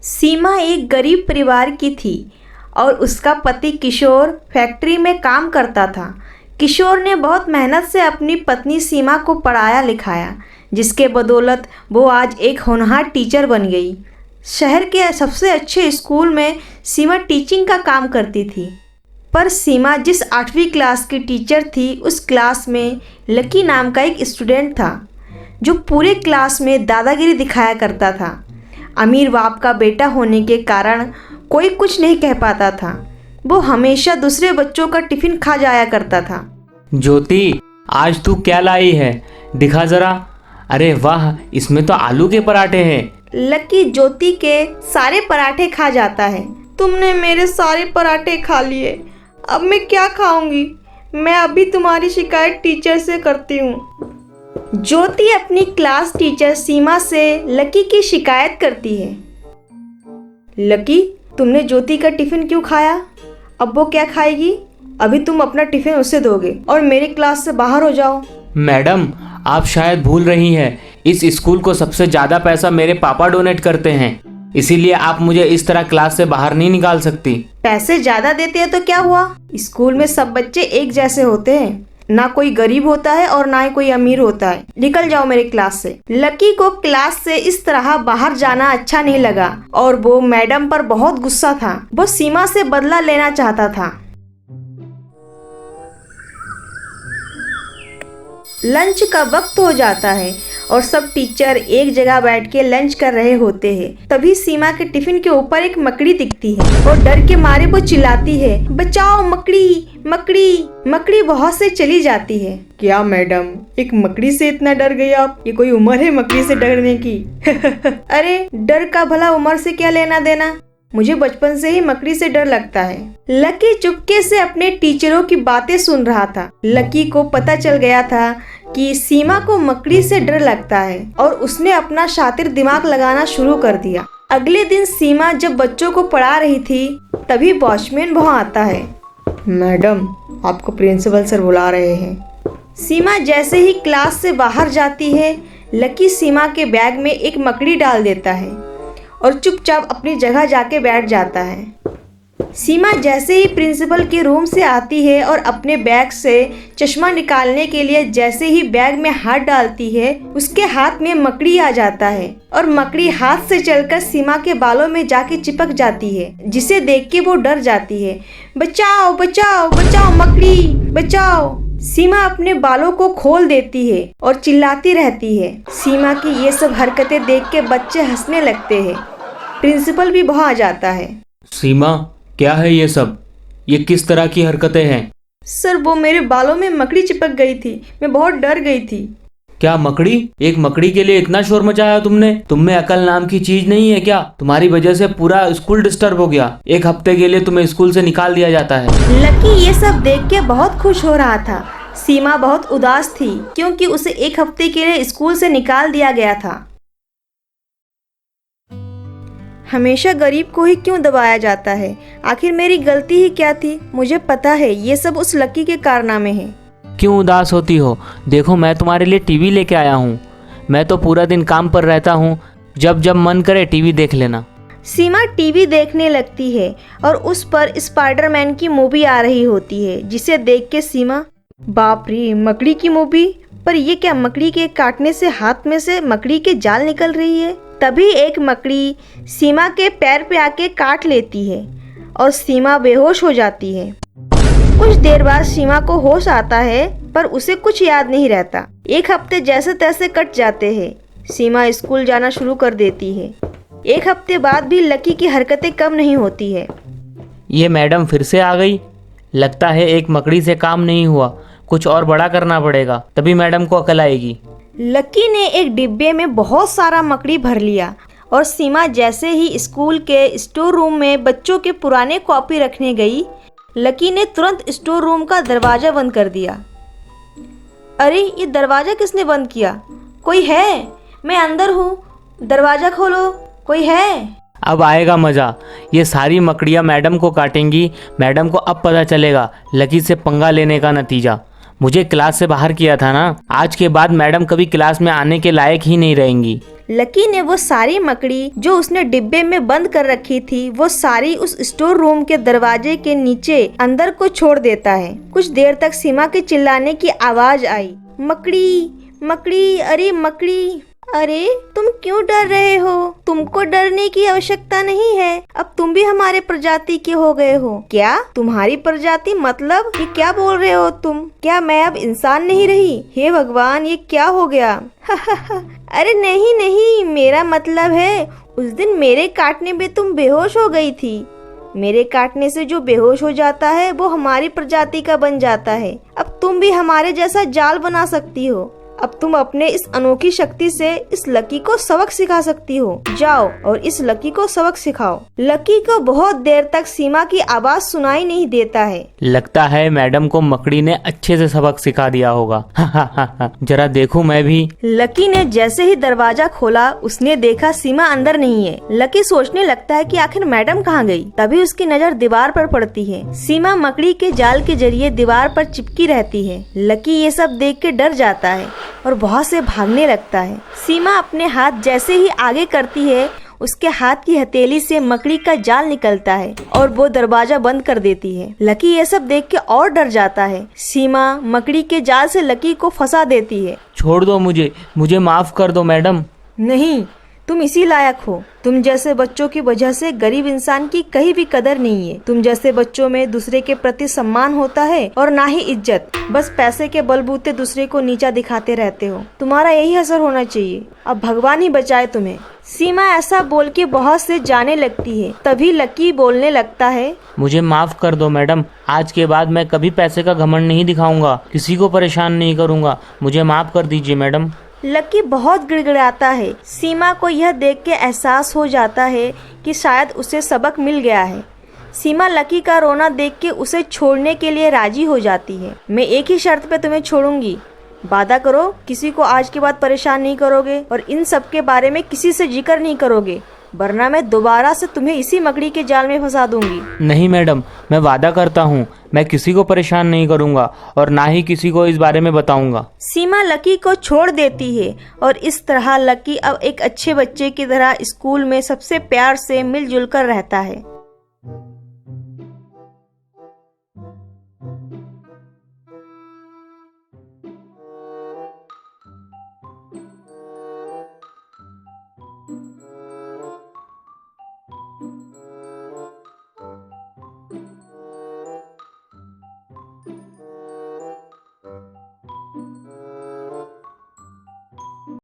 सीमा एक गरीब परिवार की थी और उसका पति किशोर फैक्ट्री में काम करता था। किशोर ने बहुत मेहनत से अपनी पत्नी सीमा को पढ़ाया लिखाया, जिसके बदौलत वो आज एक होनहार टीचर बन गई। शहर के सबसे अच्छे स्कूल में सीमा टीचिंग का काम करती थी। पर सीमा जिस 8वीं क्लास की टीचर थी, उस क्लास में लकी नाम का एक स्टूडेंट था जो पूरे क्लास में दादागिरी दिखाया करता था। अमीर बाप का बेटा होने के कारण कोई कुछ नहीं कह पाता था। वो हमेशा दूसरे बच्चों का टिफिन खा जाया करता था। ज्योति, आज तू क्या लाई है, दिखा जरा। अरे वाह, इसमें तो आलू के पराठे हैं। लकी ज्योति के सारे पराठे खा जाता है। तुमने मेरे सारे पराठे खा लिए, अब मैं क्या खाऊंगी? मैं अभी तुम्हारी शिकायत टीचर से करती हूँ। ज्योति अपनी क्लास टीचर सीमा से लकी की शिकायत करती है। लकी, तुमने ज्योति का टिफिन क्यों खाया? अब वो क्या खाएगी? अभी तुम अपना टिफिन उसे दोगे और मेरी क्लास से बाहर हो जाओ। मैडम, आप शायद भूल रही हैं, इस स्कूल को सबसे ज़्यादा पैसा मेरे पापा डोनेट करते हैं, इसीलिए आप मुझे इस तरह क्लास से बाहर नहीं निकाल सकती। पैसे ज़्यादा देते हैं तो क्या हुआ? स्कूल में सब बच्चे एक जैसे होते हैं, ना कोई गरीब होता है और ना ही कोई अमीर होता है। निकल जाओ मेरे क्लास से। लकी को क्लास से इस तरह बाहर जाना अच्छा नहीं लगा और वो मैडम पर बहुत गुस्सा था। वो सीमा से बदला लेना चाहता था। लंच का वक्त हो जाता है और सब टीचर एक जगह बैठ के लंच कर रहे होते हैं। तभी सीमा के टिफिन के ऊपर एक मकड़ी दिखती है और डर के मारे वो चिल्लाती है, बचाओ मकड़ी मकड़ी। मकड़ी बहुत से चली जाती है। क्या मैडम, एक मकड़ी से इतना डर गई आप? ये कोई उम्र है मकड़ी से डरने की? अरे डर का भला उम्र से क्या लेना देना? मुझे बचपन से ही मकड़ी से डर लगता है। लकी चुपके से अपने टीचरों की बातें सुन रहा था। लकी को पता चल गया था कि सीमा को मकड़ी से डर लगता है और उसने अपना शातिर दिमाग लगाना शुरू कर दिया। अगले दिन सीमा जब बच्चों को पढ़ा रही थी, तभी वॉचमैन वहाँ आता है। मैडम, आपको प्रिंसिपल सर बुला रहे हैं। सीमा जैसे ही क्लास से बाहर जाती है, लकी सीमा के बैग में एक मकड़ी डाल देता है और चुपचाप अपनी जगह जाके बैठ जाता है। सीमा जैसे ही प्रिंसिपल के रूम से आती है और अपने बैग से चश्मा निकालने के लिए जैसे ही बैग में हाथ डालती है, उसके हाथ में मकड़ी आ जाता है और मकड़ी हाथ से चलकर सीमा के बालों में जाके चिपक जाती है, जिसे देख के वो डर जाती है। बचाओ बचाओ बचाओ मकड़ी बचाओ। सीमा अपने बालों को खोल देती है और चिल्लाती रहती है। सीमा की ये सब हरकतें देख के बच्चे हंसने लगते हैं। प्रिंसिपल भी वहाँ आ जाता है। सीमा, क्या है ये सब? ये किस तरह की हरकतें हैं? सर, वो मेरे बालों में मकड़ी चिपक गई थी, मैं बहुत डर गई थी। क्या मकड़ी? एक मकड़ी के लिए इतना शोर मचाया तुमने? तुम में अकल नाम की चीज नहीं है क्या? तुम्हारी वजह से पूरा स्कूल डिस्टर्ब हो गया। एक हफ्ते के लिए तुम्हें स्कूल से निकाल दिया जाता है। लकी ये सब देख के बहुत खुश हो रहा था। सीमा बहुत उदास थी क्योंकि उसे एक हफ्ते के लिए स्कूल से निकाल दिया गया था। हमेशा गरीब को ही क्यों दबाया जाता है? आखिर मेरी गलती ही क्या थी? मुझे पता है ये सब उस लकी के कारनामे हैं। क्यों उदास होती हो? देखो, मैं तुम्हारे लिए टीवी लेके आया हूँ। मैं तो पूरा दिन काम पर रहता हूँ, जब जब मन करे टीवी देख लेना। सीमा टीवी देखने लगती है और उस पर स्पाइडरमैन की मूवी आ रही होती है, जिसे देख के सीमा, बाप रे, मकड़ी की मूवी? पर ये क्या, मकड़ी के काटने से हाथ में से मकड़ी के जाल निकल रही है? तभी एक मकड़ी सीमा के पैर पे आके काट लेती है और सीमा बेहोश हो जाती है। कुछ देर बाद सीमा को होश आता है, पर उसे कुछ याद नहीं रहता। एक हफ्ते जैसे तैसे कट जाते हैं। सीमा स्कूल जाना शुरू कर देती है। एक हफ्ते बाद भी लकी की हरकतें कम नहीं होती है। ये मैडम फिर से आ गई। लगता है एक मकड़ी से काम नहीं हुआ, कुछ और बड़ा करना पड़ेगा, तभी मैडम को अकल आएगी। लकी ने एक डिब्बे में बहुत सारा मकड़ी भर लिया और सीमा जैसे ही स्कूल के स्टोर रूम में बच्चों के पुराने कॉपी रखने गई, लकी ने तुरंत स्टोर रूम का दरवाज़ा बंद कर दिया। अरे, ये दरवाज़ा किसने बंद किया? कोई है? मैं अंदर हूँ, दरवाज़ा खोलो, कोई है? अब आएगा मज़ा। ये सारी मकड़ियाँ मैडम को काटेंगी। मैडम को अब पता चलेगा लकी से पंगा लेने का नतीजा। मुझे क्लास से बाहर किया था ना। आज के बाद मैडम कभी क्लास में आने के लायक ही नहीं रहेंगी। लकी ने वो सारी मकड़ी जो उसने डिब्बे में बंद कर रखी थी वो सारी उस स्टोर रूम के दरवाजे के नीचे अंदर को छोड़ देता है। कुछ देर तक सीमा के चिल्लाने की आवाज आई, मकड़ी मकड़ी, अरे मकड़ी, अरे तुम क्यों डर रहे हो? तुमको डरने की आवश्यकता नहीं है, अब तुम भी हमारे प्रजाति के हो गए हो। क्या तुम्हारी प्रजाति मतलब? ये क्या बोल रहे हो तुम? क्या मैं अब इंसान नहीं रही? हे भगवान, ये क्या हो गया? अरे नहीं नहीं, मेरा मतलब है उस दिन मेरे काटने में तुम बेहोश हो गई थी। मेरे काटने से जो बेहोश हो जाता है वो हमारी प्रजाति का बन जाता है। अब तुम भी हमारे जैसा जाल बना सकती हो। अब तुम अपने इस अनोखी शक्ति से इस लकी को सबक सिखा सकती हो। जाओ और इस लकी को सबक सिखाओ। लकी को बहुत देर तक सीमा की आवाज सुनाई नहीं देता है। लगता है मैडम को मकड़ी ने अच्छे से सबक सिखा दिया होगा। जरा देखूं मैं भी। लकी ने जैसे ही दरवाजा खोला उसने देखा सीमा अंदर नहीं है। लकी सोचने लगता है कि आखिर मैडम कहाँ गई। तभी उसकी नजर दीवार पर पड़ती है। सीमा मकड़ी के जाल के जरिए दीवार पर चिपकी रहती है। लकी ये सब देख के डर जाता है और बहुत से भागने लगता है। सीमा अपने हाथ जैसे ही आगे करती है उसके हाथ की हथेली से मकड़ी का जाल निकलता है और वो दरवाजा बंद कर देती है। लकी ये सब देख के और डर जाता है। सीमा मकड़ी के जाल से लकी को फंसा देती है। छोड़ दो मुझे माफ कर दो मैडम। नहीं, तुम इसी लायक हो। तुम जैसे बच्चों की वजह से गरीब इंसान की कहीं भी कदर नहीं है। तुम जैसे बच्चों में दूसरे के प्रति सम्मान होता है और ना ही इज्जत। बस पैसे के बलबूते दूसरे को नीचा दिखाते रहते हो। तुम्हारा यही असर होना चाहिए। अब भगवान ही बचाए तुम्हें। सीमा ऐसा बोल के बहुत से जाने लगती है। तभी लकी बोलने लगता है, मुझे माफ कर दो मैडम। आज के बाद मैं कभी पैसे का घमंड नहीं दिखाऊंगा, किसी को परेशान नहीं करूंगा। मुझे माफ कर दीजिए मैडम। लकी बहुत गिड़गिड़ाता है। सीमा को यह देख के एहसास हो जाता है कि शायद उसे सबक मिल गया है। सीमा लकी का रोना देख के उसे छोड़ने के लिए राजी हो जाती है। मैं एक ही शर्त पे तुम्हें छोड़ूंगी। वादा करो किसी को आज के बाद परेशान नहीं करोगे और इन सब के बारे में किसी से जिक्र नहीं करोगे, वरना मैं दोबारा से तुम्हें इसी मकड़ी के जाल में फंसा दूंगी। नहीं मैडम, मैं वादा करता हूँ मैं किसी को परेशान नहीं करूँगा और ना ही किसी को इस बारे में बताऊंगा। सीमा लकी को छोड़ देती है और इस तरह लकी अब एक अच्छे बच्चे की तरह स्कूल में सबसे प्यार से मिलजुल कर रहता है।